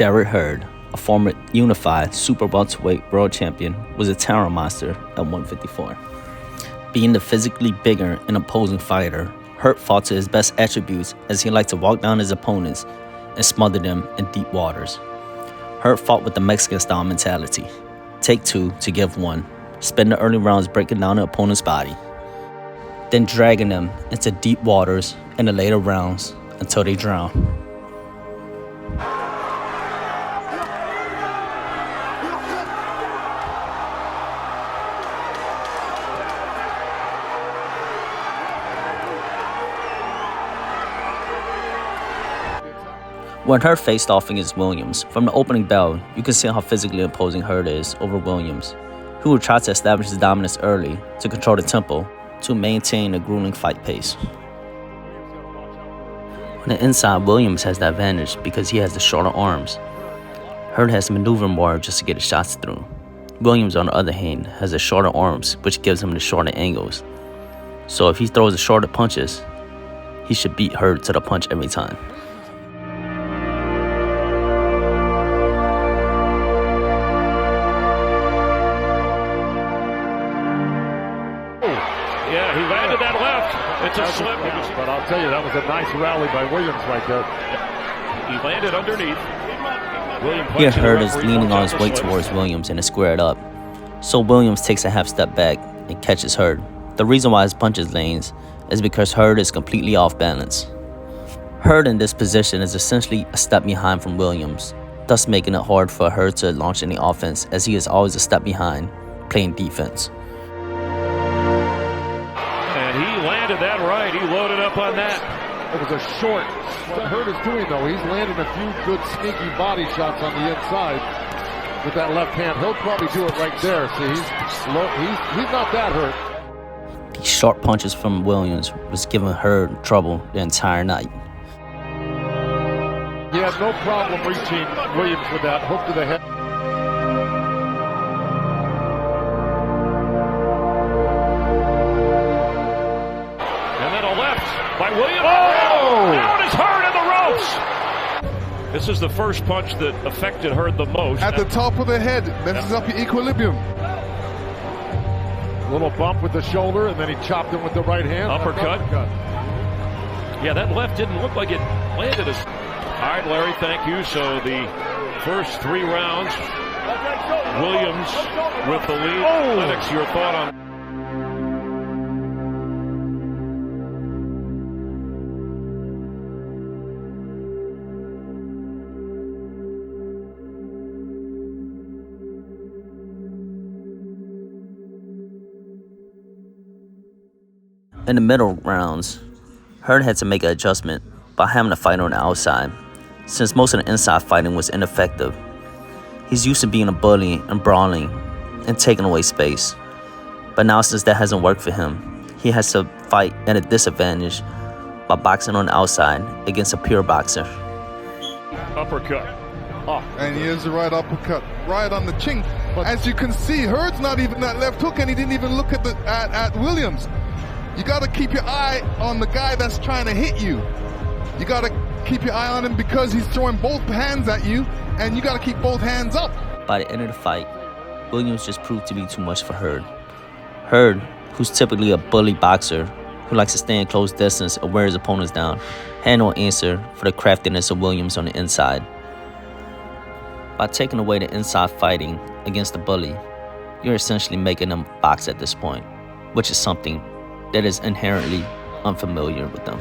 Hurd, a former unified super welterweight world champion, was a talent monster at 154. Being the physically bigger and imposing fighter, Hurd fought to his best attributes as he liked to walk down his opponents and smother them in deep waters. Hurd fought with the Mexican-style mentality. Take two to give one. Spend the early rounds breaking down the opponent's body, then dragging them into deep waters in the later rounds until they drown. When Hurd faced off against Williams, from the opening bell, you can see how physically imposing Hurd is over Williams, who would try to establish his dominance early to control the tempo to maintain a grueling fight pace. On the inside, Williams has the advantage because he has the shorter arms. Hurd has to maneuver more just to get his shots through. Williams, on the other hand, has the shorter arms, which gives him the shorter angles. So if he throws the shorter punches, he should beat Hurd to the punch every time. Yeah, he landed that left. It's a slip. But I'll tell you, that was a nice rally by Williams right there. He landed underneath. Here Hurd is leaning on his weight towards Williams and is squared up. So Williams takes a half step back and catches Hurd. The reason why his punches lands is because Hurd is completely off balance. Hurd in this position is essentially a step behind from Williams, thus making it hard for Hurd to launch any offense as he is always a step behind, playing defense. He landed that right. He loaded up on that. It was a short. What Hurd is doing, though, he's landing a few good sneaky body shots on the inside with that left hand. He'll probably do it right there. See, he's not that hurt. These sharp punches from Williams was giving Hurd trouble the entire night. He had no problem reaching Williams with that hook to the head. By Williams. Oh! Down is Hurd in the ropes. This is the first punch that affected Hurd the most. At the top of the head, messes up your equilibrium. A little bump with the shoulder, and then he chopped him with the right hand. Uppercut. Yeah, that left didn't look like it landed. All right, Larry, thank you. So the first 3 rounds, Williams with the lead. Oh. Lennox, your thought on... In the middle rounds, Hurd had to make an adjustment by having to fight on the outside, since most of the inside fighting was ineffective. He's used to being a bully and brawling and taking away space, but now since that hasn't worked for him, he has to fight at a disadvantage by boxing on the outside against a pure boxer. Uppercut. Oh. And here's the right uppercut, right on the chin. But as you can see, Hurd's not even that left hook, and he didn't even look at Williams. You got to keep your eye on the guy that's trying to hit you. You got to keep your eye on him because he's throwing both hands at you, and you got to keep both hands up. By the end of the fight, Williams just proved to be too much for Hurd. Hurd, who's typically a bully boxer who likes to stay in close distance and wear his opponents down, had no answer for the craftiness of Williams on the inside. By taking away the inside fighting against the bully, you're essentially making them box at this point, which is something that is inherently unfamiliar with them.